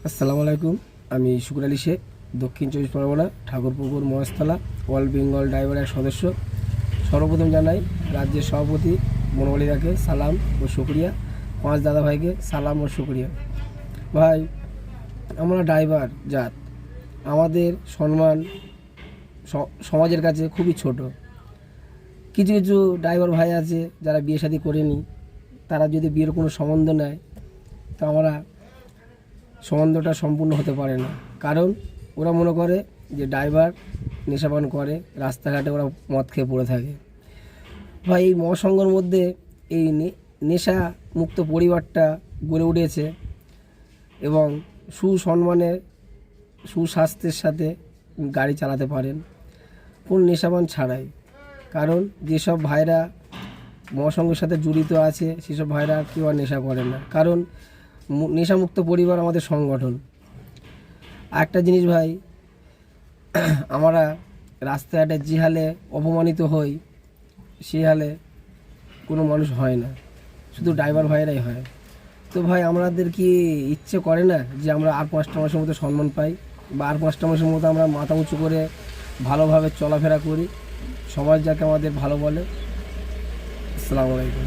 আসসালামু আলাইকুম। আমি শুকুর আলী শেখ, দক্ষিণ চব্বিশ পরগনা ঠাকুরপুকুর মহেশতলা অল বেঙ্গল ড্রাইভারের সদস্য। সর্বপ্রথম জানাই রাজ্যের সভাপতি বনমালীদাকে সালাম ও শুকরিয়া, 5 দাদা ভাইকে সালাম ও শুকরিয়া। ভাই, আমরা ড্রাইভার জাত, আমাদের সম্মান সমাজের কাছে খুবই ছোট। কিছু কিছু ড্রাইভার ভাই আছে যারা বিয়ে শাদী করেনি, তারা যদি বিয়ের কোনো সম্বন্ধ নেয় তো আমরা সম্বন্ধটা সম্পূর্ণ হতে পারে না, কারণ ওরা মনে করে যে ড্রাইভার নেশাপান করে, রাস্তাঘাটে ওরা মদ খেয়ে পড়ে থাকে। ভাই, এই মহাসংঘর মধ্যে এই নেশা মুক্ত পরিবারটা গড়ে উঠেছে এবং সুসম্মানের সুস্বাস্থ্যের সাথে গাড়ি চালাতে পারেন কোন নেশাপান ছাড়াই। কারণ যেসব ভাইরা মহাসংঘের সাথে জড়িত আছে সেসব ভাইরা কেউ আর নেশা করে না, কারণ নেশামুক্ত পরিবার আমাদের সংগঠন। একটা জিনিস ভাই, আমরা রাস্তাঘাটে যে হালে অপমানিত হই সে হালে কোনো মানুষ হয় না, শুধু ড্রাইভার ভাইরাই হয়। তো ভাই, আমাদের কি ইচ্ছে করে না যে আমরা আর 5টা মাসের মতো সম্মান পাই, বা আর 5টা মাসের মতো আমরা মাথা উঁচু করে ভালোভাবে চলাফেরা করি, সমাজ যাকে আমাদের ভালো বলে। আসসালামু আলাইকুম।